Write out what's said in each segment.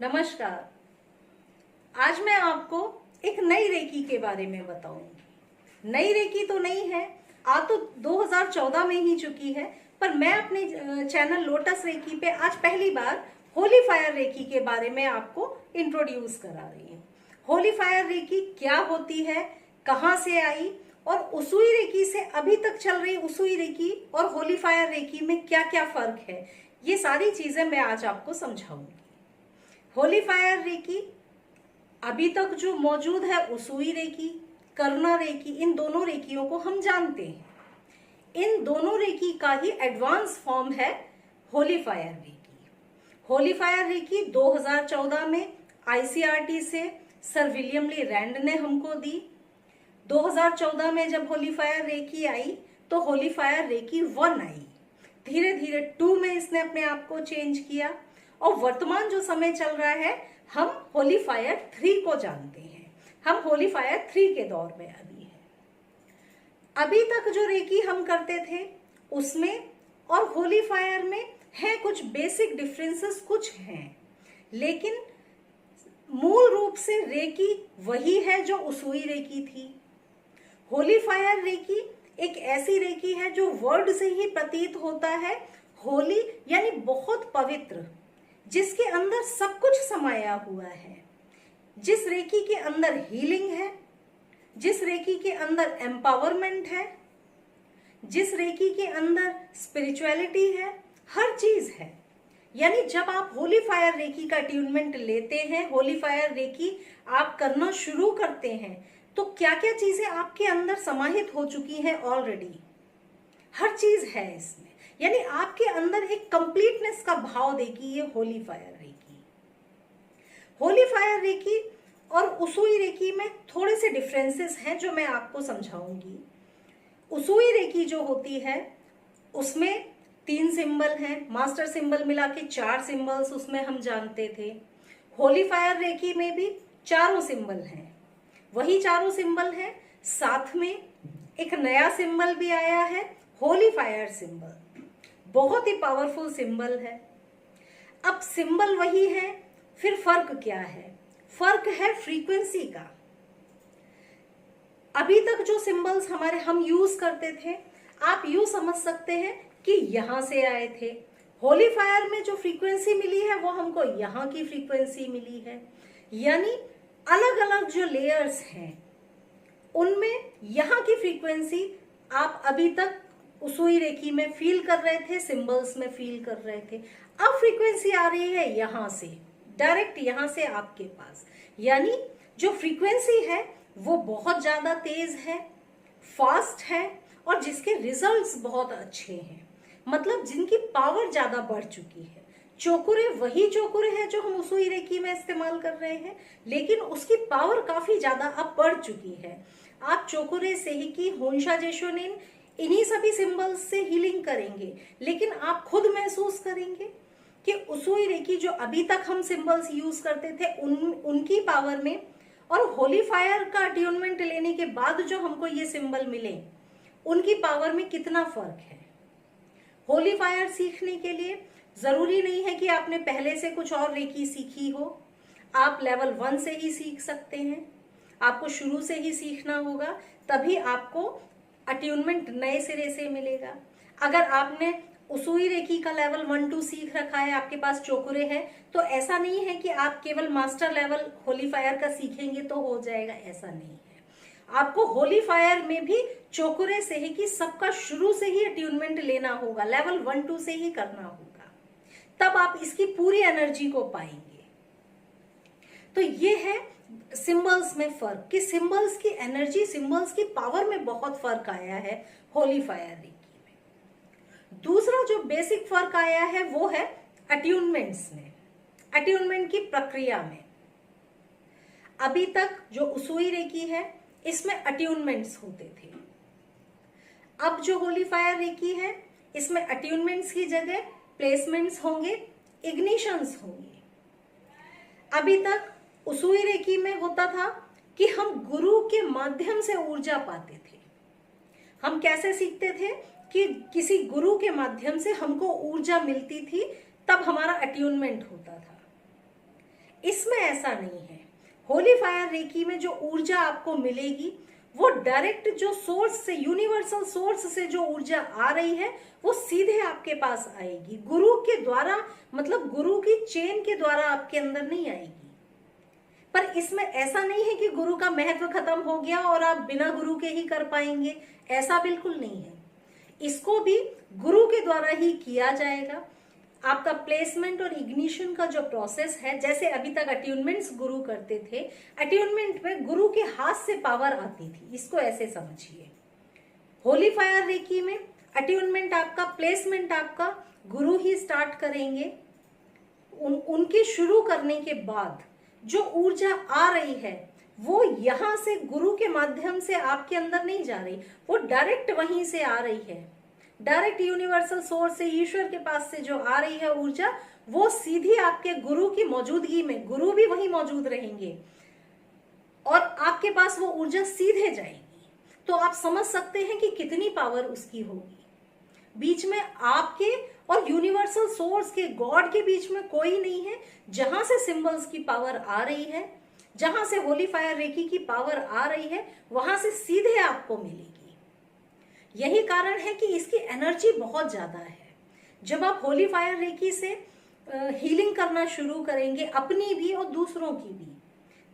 नमस्कार। आज मैं आपको एक नई रेकी के बारे में बताऊंगी। नई रेकी तो नहीं है, आ तो 2014 में ही चुकी है, पर मैं अपने चैनल लोटस रेकी पे आज पहली बार होली फायर रेकी के बारे में आपको इंट्रोड्यूस करा रही हूँ। होली फायर रेकी क्या होती है, कहाँ से आई और उसुई रेकी से अभी तक चल रही उसुई रेकी और होली फायर रेकी में क्या क्या फर्क है, ये सारी चीजें मैं आज आपको समझाऊंगी। होली फायर रेकी अभी तक जो मौजूद है उसुई रेकी, करुणा रेकी, इन दोनों रेकियों को हम जानते हैं। इन दोनों रेकी का ही एडवांस फॉर्म है holy fire reiki. Holy fire reiki 2014 में आईसीआरटी से सर विलियम ली रैंड ने हमको दी। 2014 में जब होली फायर रेकी आई तो होली फायर रेकी 1 आई। धीरे धीरे 2 में इसने अपने आप को चेंज किया और वर्तमान जो समय चल रहा है हम होली फायर 3 को जानते हैं। हम होली फायर 3 के दौर में अभी है। अभी तक जो रेकी हम करते थे उसमें और होली फायर में है कुछ बेसिक डिफरेंसेस, कुछ हैं, लेकिन मूल रूप से रेकी वही है जो उसुई रेकी थी। होली फायर रेकी एक ऐसी रेकी है जो वर्ड से ही प्रतीत होता है होली यानी बहुत पवित्र, जिसके अंदर सब कुछ समाया हुआ है। जिस रेकी के अंदर हीलिंग है, जिस रेकी के अंदर एम्पावरमेंट है, जिस रेकी के अंदर स्पिरिचुअलिटी है, हर चीज है। यानी जब आप होली फायर रेकी का ट्यूनमेंट लेते हैं, होली फायर रेकी आप करना शुरू करते हैं, तो क्या क्या चीजें आपके अंदर समाहित हो चुकी हैं ऑलरेडी। हर चीज है इसमें, यानी आपके अंदर एक कंप्लीटनेस का भाव देगी ये holy fire reiki. Holy fire reiki और उसुई रेकी में थोड़े से डिफरेंसेस हैं जो मैं आपको समझाऊंगी। उसुई रेकी जो होती है उसमें 3 सिंबल हैं, मास्टर सिंबल मिला के 4 सिंबल्स उसमें हम जानते थे। होली फायर रेकी में भी 4 सिंबल हैं, वही 4 सिंबल हैं, साथ में एक नया सिंबल भी आया है, होली फायर सिंबल। बहुत ही पावरफुल सिंबल है। अब सिंबल वही है, फिर फर्क क्या है? फर्क है फ्रीक्वेंसी का। अभी तक जो सिंबल्स हम यूज करते थे, आप यूं समझ सकते हैं कि यहां से आए थे। होली फायर में जो फ्रीक्वेंसी मिली है वो हमको यहां की फ्रीक्वेंसी मिली है। यानी अलग अलग जो लेयर्स हैं उनमें यहां की फ्रीक्वेंसी आप अभी तक उसुई रेकी में फील कर रहे थे, सिंबल्स में फील कर रहे थे। अब फ्रीक्वेंसी आ रही है यहां से, डायरेक्ट यहां से आपके पास। यानी जो फ्रीक्वेंसी है वो बहुत ज्यादा तेज है, फास्ट है और जिसके रिजल्ट्स बहुत अच्छे हैं, मतलब जिनकी पावर ज्यादा बढ़ चुकी है। चोकुरे वही चोकुरे हैं जो हम उसुई रेकी में इस्तेमाल कर रहे हैं, लेकिन उसकी पावर काफी ज्यादा अब बढ़ चुकी है। आप चोकुरे सेहिकी, होंशा जेशोनिन, इन्हीं सभी सिंबल्स से हीलिंग करेंगे, लेकिन आप खुद महसूस करेंगे कि उसुई रेकी जो अभी तक हम सिंबल्स यूज करते थे उनकी पावर में और होली फायर का अट्यूनमेंट लेने के बाद जो हमको ये सिंबल मिले उनकी पावर में कितना फर्क है। होली फायर सीखने के लिए जरूरी नहीं है कि आपने पहले से कुछ और रेकी सीखी हो, आप लेवल 1 से ही सीख सकते हैं। आपको शुरू से ही सीखना होगा, तभी आपको अट्यूनमेंट नए सिरे से मिलेगा। अगर आपने उसुई रेकी का लेवल 1-2 सीख रखा है, आपके पास चोकुरे हैं, तो ऐसा नहीं है कि आप केवल मास्टर लेवल होली फायर का सीखेंगे तो हो जाएगा, ऐसा नहीं है। आपको होली फायर में भी चोकुरे से ही कि सबका शुरू से ही अट्यूनमेंट लेना होगा, लेवल 1-2 से ही करना होगा, तब आप इसकी पूरी एनर्जी को पाएंगे। तो ये है सिंबल्स में फर्क कि सिंबल्स की एनर्जी, सिंबल्स की पावर में बहुत फर्क आया है होली फायर रेकी में। दूसरा जो बेसिक फर्क आया है वो है अट्यूनमेंट्स में, अट्यूनमेंट की प्रक्रिया में। अभी तक जो उसुई रेकी है इसमें अट्यूनमेंट्स होते थे। अब जो होली फायर रेकी है इसमें अट्यूनमेंट्स की जगह प्लेसमेंट्स होंगे, इग्निशंस होंगे। अभी तक उसुई रेकी में होता था कि हम गुरु के माध्यम से ऊर्जा पाते थे। हम कैसे सीखते थे कि किसी गुरु के माध्यम से हमको ऊर्जा मिलती थी, तब हमारा अट्यूनमेंट होता था। इसमें ऐसा नहीं है। होली फायर रेकी में जो ऊर्जा आपको मिलेगी वो डायरेक्ट जो सोर्स से, यूनिवर्सल सोर्स से जो ऊर्जा आ रही है वो सीधे आपके पास आएगी, गुरु के द्वारा, मतलब गुरु की चेन के द्वारा आपके अंदर नहीं आएगी। पर इसमें ऐसा नहीं है कि गुरु का महत्व खत्म हो गया और आप बिना गुरु के ही कर पाएंगे, ऐसा बिल्कुल नहीं है। इसको भी गुरु के द्वारा ही किया जाएगा। आपका प्लेसमेंट और इग्निशन का जो प्रोसेस है, जैसे अभी तक अट्यूनमेंट्स गुरु करते थे, अट्यूनमेंट में गुरु के हाथ से पावर आती थी, इसको ऐसे समझिए। होली फायर रेकी में अट्यूनमेंट आपका, प्लेसमेंट आपका गुरु ही स्टार्ट करेंगे। उनके शुरू करने के बाद जो ऊर्जा आ रही है वो यहां से गुरु के माध्यम से आपके अंदर नहीं जा रही, वो डायरेक्ट वहीं से आ रही है, डायरेक्ट यूनिवर्सल सोर्स से, ईश्वर के पास से जो आ रही है ऊर्जा, वो सीधी आपके गुरु की मौजूदगी में, गुरु भी वहीं मौजूद रहेंगे और आपके पास वो ऊर्जा सीधे जाएगी। तो आप समझ सकते हैं कि कितनी पावर उसकी होगी। बीच में आपके और यूनिवर्सल सोर्स के, गॉड के बीच में कोई नहीं है। जहां से सिंबल्स की पावर आ रही है, जहां से होली फायर रेकी की पावर आ रही है, वहां से सीधे आपको मिलेगी। यही कारण है कि इसकी एनर्जी बहुत ज्यादा है। जब आप होली फायर रेकी से हीलिंग करना शुरू करेंगे, अपनी भी और दूसरों की भी,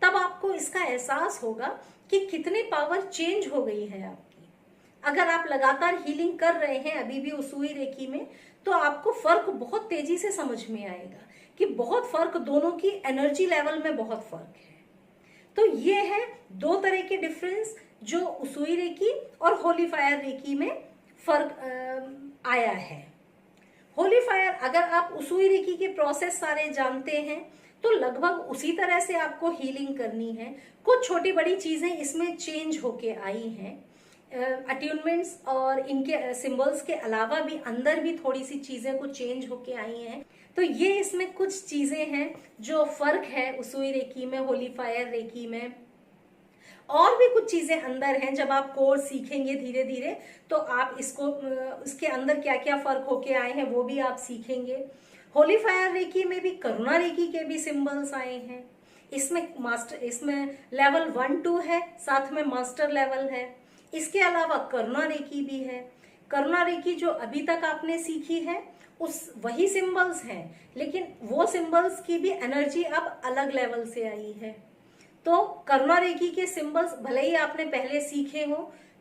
तब आपको इसका एहसास होगा कि कितनी पावर चेंज हो गई है आपकी। अगर आप लगातार हीलिंग कर रहे हैं अभी भी उसुई रेकी में, तो आपको फर्क बहुत तेजी से समझ में आएगा कि बहुत फर्क, दोनों की एनर्जी लेवल में बहुत फर्क है। तो ये है दो तरह के डिफरेंस जो उसुई रेकी और होली फायर रेकी में फर्क आया है। होली फायर, अगर आप उसुई रेकी के प्रोसेस सारे जानते हैं तो लगभग उसी तरह से आपको हीलिंग करनी है। कुछ छोटी बड़ी चीजें इसमें चेंज होके आई हैं, अट्यूनमेंट्स और इनके सिंबल्स के अलावा भी अंदर भी थोड़ी सी चीजें कुछ चेंज होके आई हैं। तो ये इसमें कुछ चीजें हैं जो फर्क है उसुई रेकी में, होली फायर रेकी में। और भी कुछ चीजें अंदर हैं, जब आप कोर्स सीखेंगे धीरे धीरे तो आप इसको, इसके अंदर क्या क्या फर्क होके आए हैं वो भी आप सीखेंगे। होली फायर रेकी में भी करुणा रेकी के भी सिंबल्स आए हैं। इसमें लेवल 1 2 है, साथ में मास्टर लेवल है। इसके अलावा करुणा रेकी भी है। करुणा रेकी जो अभी तक आपने सीखी है उस वही सिंबल्स हैं, लेकिन वो सिंबल्स की भी एनर्जी अब अलग लेवल से आई है। तो करुणा रेकी के सिंबल्स भले ही आपने पहले सीखे हो,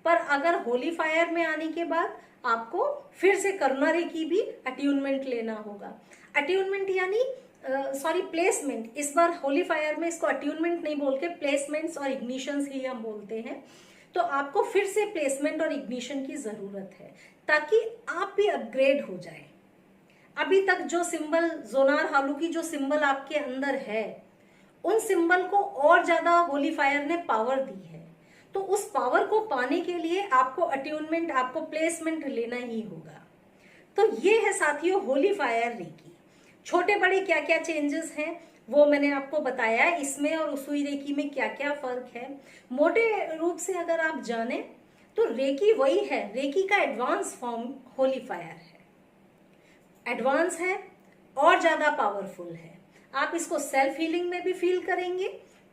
पर अगर होली फायर में आने के बाद आपको फिर से करुणा रेकी भी अट्यूनमेंट लेना होगा। अट्यूनमेंट यानी प्लेसमेंट। इस बार होली फायर में इसको अट्यूनमेंट नहीं बोल के प्लेसमेंट्स और इग्निशंस ही हम बोलते हैं। तो आपको फिर से प्लेसमेंट और इग्निशन की जरूरत है ताकि आप भी अपग्रेड हो जाए। अभी तक जो सिंबल, जोनार हालू की जो सिंबल आपके अंदर है, उन सिंबल को और ज्यादा होली फायर ने पावर दी है। तो उस पावर को पाने के लिए आपको अट्यूनमेंट, आपको प्लेसमेंट लेना ही होगा। तो ये है साथियों होली फायर रेकी। छोटे बड़े क्या क्या चेंजेस हैं वो मैंने आपको बताया, इसमें और उसुई रेकी में क्या क्या फर्क है। मोटे रूप से अगर आप जाने तो रेकी वही है, रेकी का एडवांस फॉर्म होली फायर है। एडवांस है और ज्यादा पावरफुल है। आप इसको सेल्फ हीलिंग में भी फील करेंगे,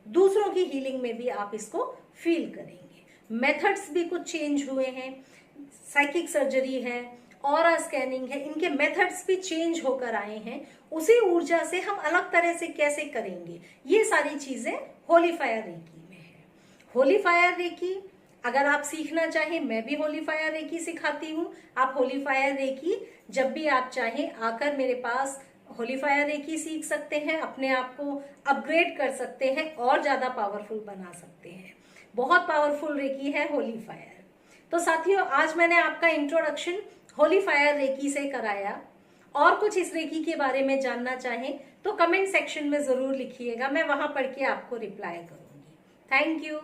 दूसरों की हीलिंग में भी आप इसको फील करेंगे। मेथड्स भी कुछ चेंज हुए हैं, साइकिक सर्जरी है, ऑरा स्कैनिंग है, इनके मेथड्स भी चेंज होकर आए हैं। उसी ऊर्जा से हम अलग तरह से कैसे करेंगे, ये सारी चीजें होली फायर रेकी में है। होली फायर रेकी अगर आप सीखना चाहें, मैं भी होली फायर रेकी सिखाती हूँ। आप होली फायर रेकी जब भी आप चाहें आकर मेरे पास होली फायर रेकी सीख सकते हैं, अपने आप को अपग्रेड कर सकते हैं और ज्यादा पावरफुल बना सकते हैं। बहुत पावरफुल रेकी है होली फायर। तो साथियों, आज मैंने आपका इंट्रोडक्शन होली फायर रेकी से कराया। और कुछ इस रेकी के बारे में जानना चाहें तो कमेंट सेक्शन में जरूर लिखिएगा, मैं वहां पढ़ के आपको रिप्लाई करूंगी। Thank you.